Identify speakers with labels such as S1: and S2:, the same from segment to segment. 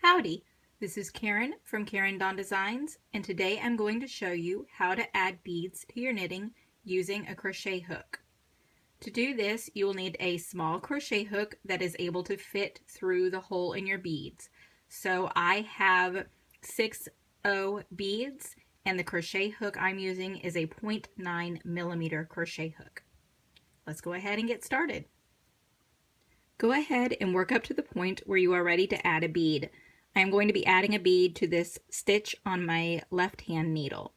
S1: Howdy, this is Karen from Karen Dawn Designs, and today I'm going to show you how to add beads to your knitting using a crochet hook. To do this, you will need a small crochet hook that is able to fit through the hole in your beads. So I have 6/0 beads, and the crochet hook I'm using is a 0.9 millimeter crochet hook. Let's go ahead and get started. Go ahead and work up to the point where you are ready to add a bead. I'm going to be adding a bead to this stitch on my left hand needle.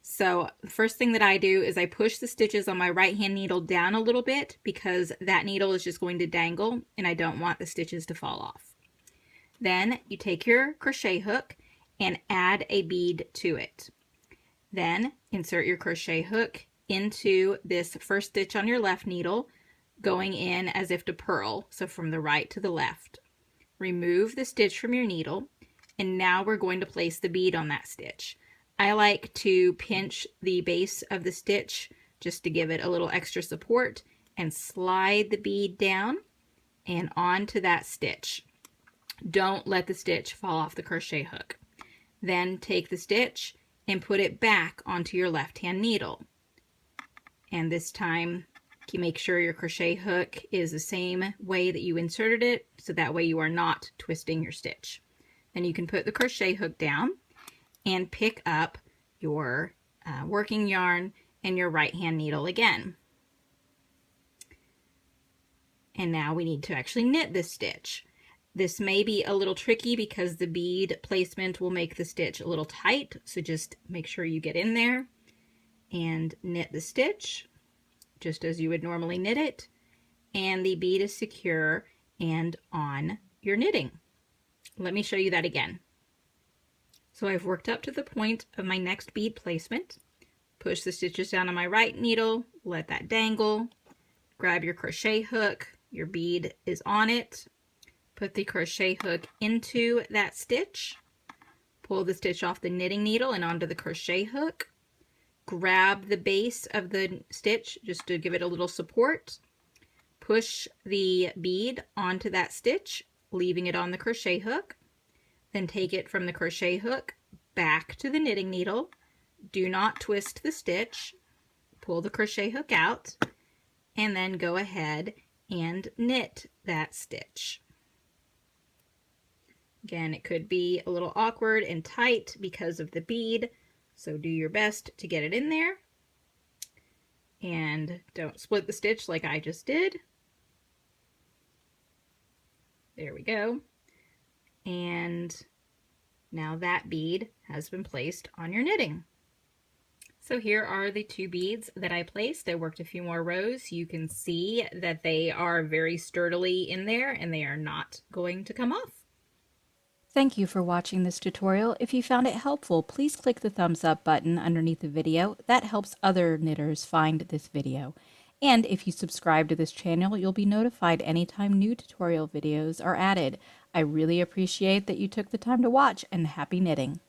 S1: So the first thing that I do is I push the stitches on my right hand needle down a little bit because that needle is just going to dangle and I don't want the stitches to fall off. Then you take your crochet hook and add a bead to it. Then insert your crochet hook into this first stitch on your left needle, going in as if to purl, so from the right to the left. Remove the stitch from your needle, and now we're going to place the bead on that stitch. I like to pinch the base of the stitch just to give it a little extra support and slide the bead down and onto that stitch. Don't let the stitch fall off the crochet hook. Then take the stitch and put it back onto your left hand needle. And this time, you make sure your crochet hook is the same way that you inserted it, so that way you are not twisting your stitch. Then you can put the crochet hook down and pick up your working yarn and your right hand needle again. And now we need to actually knit this stitch. This may be a little tricky because the bead placement will make the stitch a little tight, so just make sure you get in there and knit the stitch just as you would normally knit it, and the bead is secure and on your knitting. Let me show you that again. So I've worked up to the point of my next bead placement. Push the stitches down on my right needle, let that dangle, grab your crochet hook, your bead is on it, put the crochet hook into that stitch, pull the stitch off the knitting needle and onto the crochet hook, grab the base of the stitch just to give it a little support, push the bead onto that stitch, leaving it on the crochet hook, then take it from the crochet hook back to the knitting needle. Do not twist the stitch, pull the crochet hook out, and then go ahead and knit that stitch. Again, it could be a little awkward and tight because of the bead, so do your best to get it in there, and don't split the stitch like I just did. There we go. And now that bead has been placed on your knitting. So here are the two beads that I placed. I worked a few more rows. You can see that they are very sturdily in there and they are not going to come off.
S2: Thank you for watching this tutorial. If you found it helpful, please click the thumbs up button underneath the video. That helps other knitters find this video. And if you subscribe to this channel, you'll be notified anytime new tutorial videos are added. I really appreciate that you took the time to watch, and happy knitting!